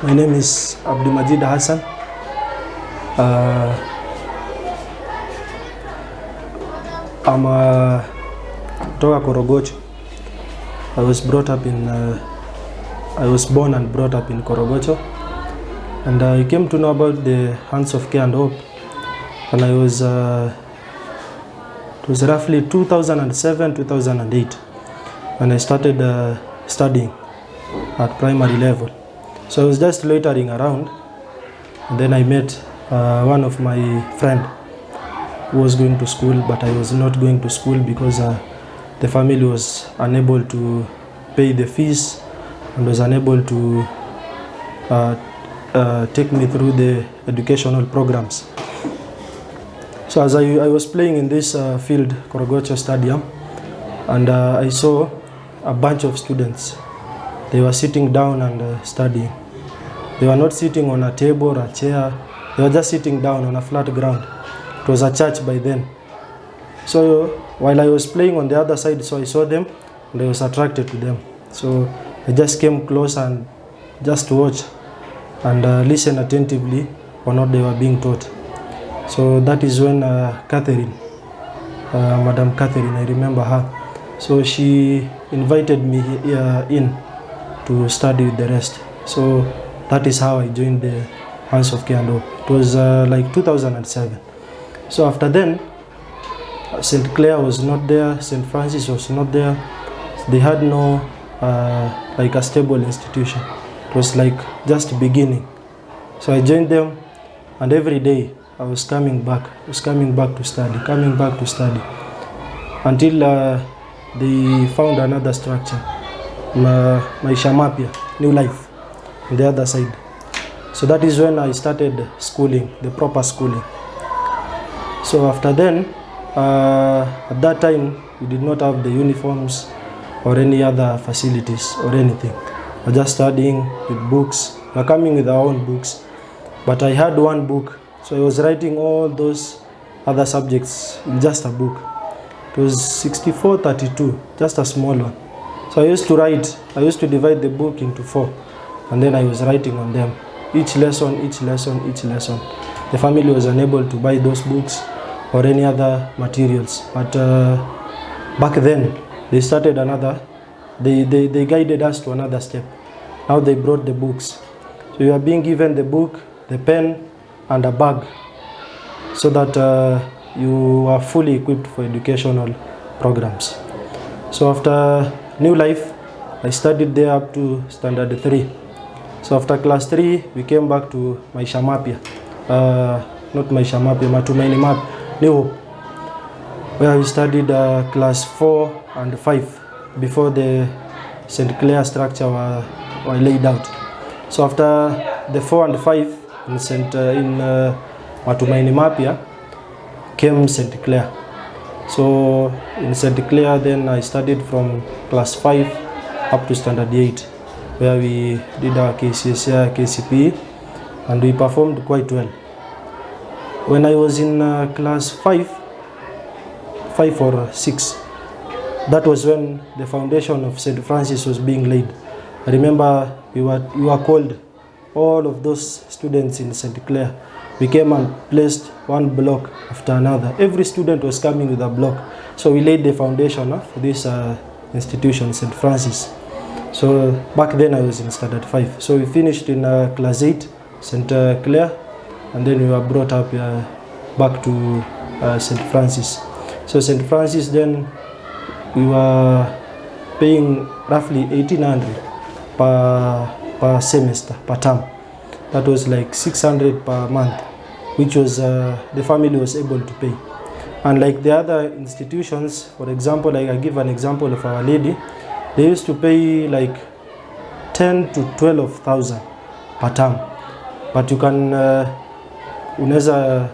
My name is Hassan. I'm Toga Korogocho. I was born and brought up in Korogocho, and I came to know about the Hands of Care and Hope, and it was roughly 2007-2008 when I started studying at primary level. So I was just loitering around, and then I met one of my friend who was going to school, but I was not going to school because the family was unable to pay the fees and was unable to take me through the educational programs. So as I was playing in this field, Korogocho Stadium, and I saw a bunch of students. They were sitting down and studying. They were not sitting on a table or a chair. They were just sitting down on a flat ground. It was a church by then. So while I was playing on the other side, so I saw them and I was attracted to them. So I just came close and just to watch and listen attentively on what they were being taught. So that is when Catherine, Madam Catherine, I remember her. So she invited me in to study with the rest. So that is how I joined the Hands of Care and Hope. It was like 2007. So after then, St. Clair was not there, St. Francis was not there. They had no like a stable institution. It was like just beginning. So I joined them, and every day I was coming back to study, until they found another structure, Maisha Mapya, New Life, on the other side. So that is when I started schooling, the proper schooling. So after then, at that time, we did not have the uniforms or any other facilities or anything. We were just studying with books. We were coming with our own books. But I had one book, so I was writing all those other subjects in just a book. It was 64-32, just a small one. So I used to divide the book into 4, and then I was writing on them. Each lesson. The family was unable to buy those books or any other materials. But back then, they started they guided us to another step. Now they brought the books. So you are being given the book, the pen, and a bag, so that you are fully equipped for educational programs. So after New Life, I studied there up to standard 3. So after class 3, we came back to Maisha Mapya, not Maisha Mapya, Matumaini Map, New Hope, where we studied class 4 and 5 before the St. Clair structure were laid out. So after the 4 and 5 in Matumaini Mapya came St. Clair. So in St. Clair, then I studied from class 5 up to standard 8, where we did our KCSE, KCPE, and we performed quite well. When I was in class 5 or 6, that was when the foundation of St. Francis was being laid. I remember we were called, all of those students in St. Clair. We came and placed one block after another. Every student was coming with a block. So we laid the foundation for this institution, St. Francis. So back then I was in standard 5. So we finished in class 8, St. Clair, and then we were brought up back to St. Francis. So St. Francis, then we were paying roughly 1,800 per semester, per term. That was like 600 per month, which was the family was able to pay. And like the other institutions, for example, like I give an example of Our Lady, they used to pay like 10 to 12,000 per term. But you can unaweza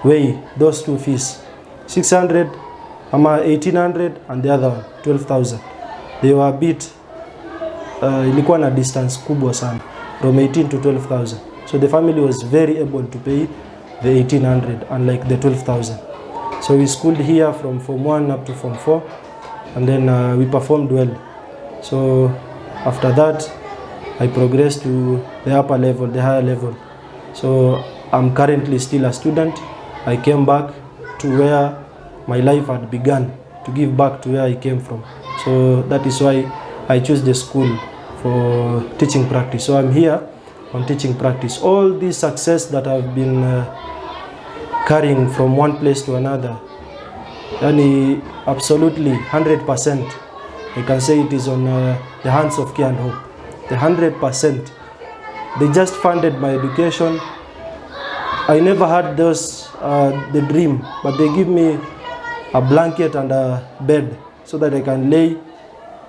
weigh those two fees, 600 ama 1,800 and the other one 12,000. They were a bit ilikuwa na distance kubwa sana, from 18 to 12,000. So the family was very able to pay the 1,800 unlike the 12,000. So we schooled here from Form 1 up to Form 4, and then we performed well. So after that, I progressed to the upper level, the higher level. So I'm currently still a student. I came back to where my life had begun, to give back to where I came from. So that is why I chose the school for teaching practice. So I'm here on teaching practice. All this success that I've been carrying from one place to another, yani absolutely 100%, I can say it is on the hands of Care and Hope. The 100%. They just funded my education. I never had the dream, but they give me a blanket and a bed so that I can lay,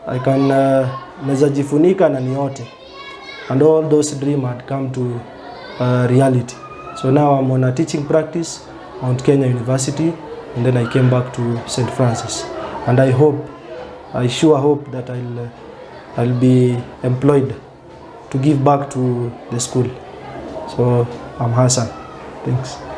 I can naweza jifunika na niote. And all those dreams had come to reality. So now I'm on a teaching practice, Mount Kenya University, and then I came back to St. Francis. And I sure hope that I'll be employed to give back to the school. So I'm Hassan. Thanks.